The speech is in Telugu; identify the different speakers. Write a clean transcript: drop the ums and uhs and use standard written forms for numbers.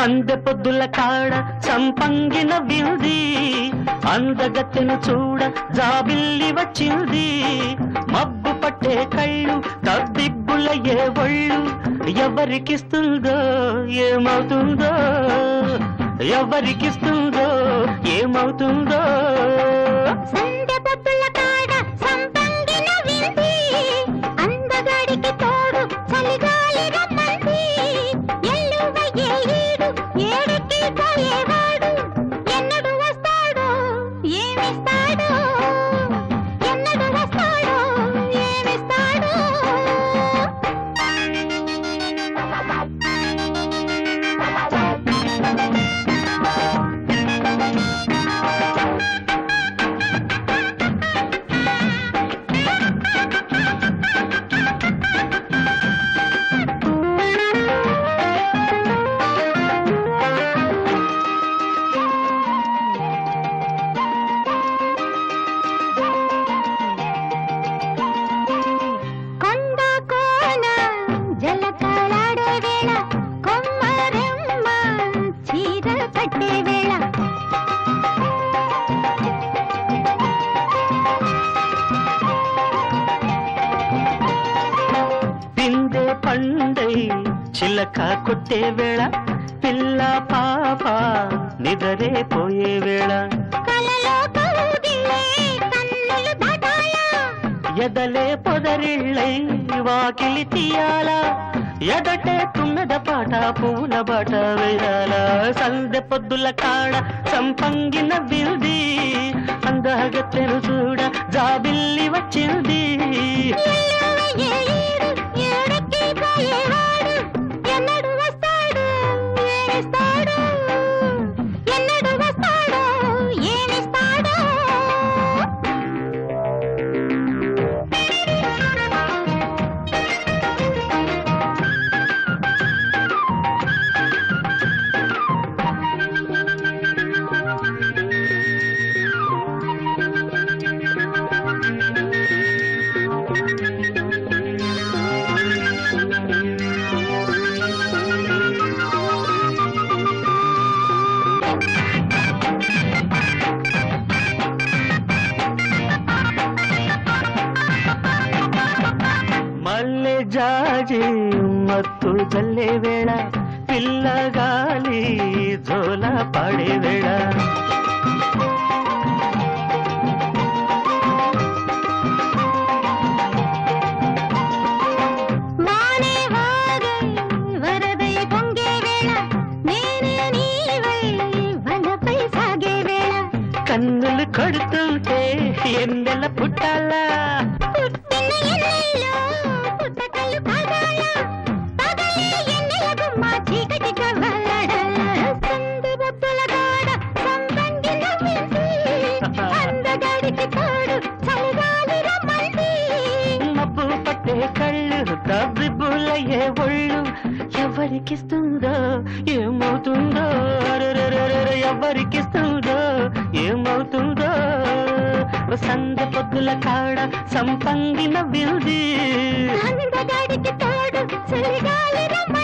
Speaker 1: సందె పొద్దుల కాడ సంపంగిన వింది అందగత్తెను చూడ జాబిల్లి వచ్చింది మబ్బు పట్టే కళ్ళు తబ్బిబ్బుల ఏ ఒళ్ళు ఎవరికిస్తుందో ఏమవుతుందో ఎవరికిస్తుందో ఏమవుతుందో
Speaker 2: సందె పొద్దుల కాడ సంపంగిన వింది అందగాడికి తోడు చలిగాలి రమ్మంది ఏడుకి పోయేవాడు ఎన్నడు వస్తాడో ఏమిస్తాడో ఎన్నడు వస్తాడో ఏమిస్తాడో
Speaker 1: పండై చిలక కొట్టే వేళ పిల్ల పాప నిదరే పోయే వేళ ఎదలే పొదరిళ్ళై వాకిలి తీయాల ఎదటే తున్నద పాట పూల బాట వేయాల సందె పొద్దుల కాడ సంపంగిన వింది అందగత్తెను చూడ జాబిల్లి వచ్చింది
Speaker 2: ఎన్నడు వస్తాడో ఏమిస్తాడో ఎన్నడు వస్తాడో ఏమిస్తాడో
Speaker 1: మల్లె జాజి మత్తు జల్లే వేళ పిల్లగాలి జోల పాడే వేళ
Speaker 2: వరదై పొంగే వేళ నేనే నీవై వనపై సాగే వేళ
Speaker 1: కన్నులు కొడుతుంటే ఎన్నెల పుట్టాలా
Speaker 2: పుట్టిన ఎన్నెల్లో పుట్టకలు కాగాల పగలే ఎన్నెల గుమ్మ చీకటి కవ్వలాడ సందె పొద్దుల కాడ సంపంగిన వింది అందగాడికి తోడు చలిగాలి రమ్మంది
Speaker 1: మబ్బు పట్టే కళ్ళు తబ్బిబ్బుల ఏ ఒళ్ళు ఎవరికిస్తుందో ఏమవుతుందో ఎవరికిస్తుందో ఏమవుతుందో సందె పొద్దుల కాడ సంపంగిన వింది
Speaker 2: అందగాడికి తోడు చలిగాలి రమ్మంది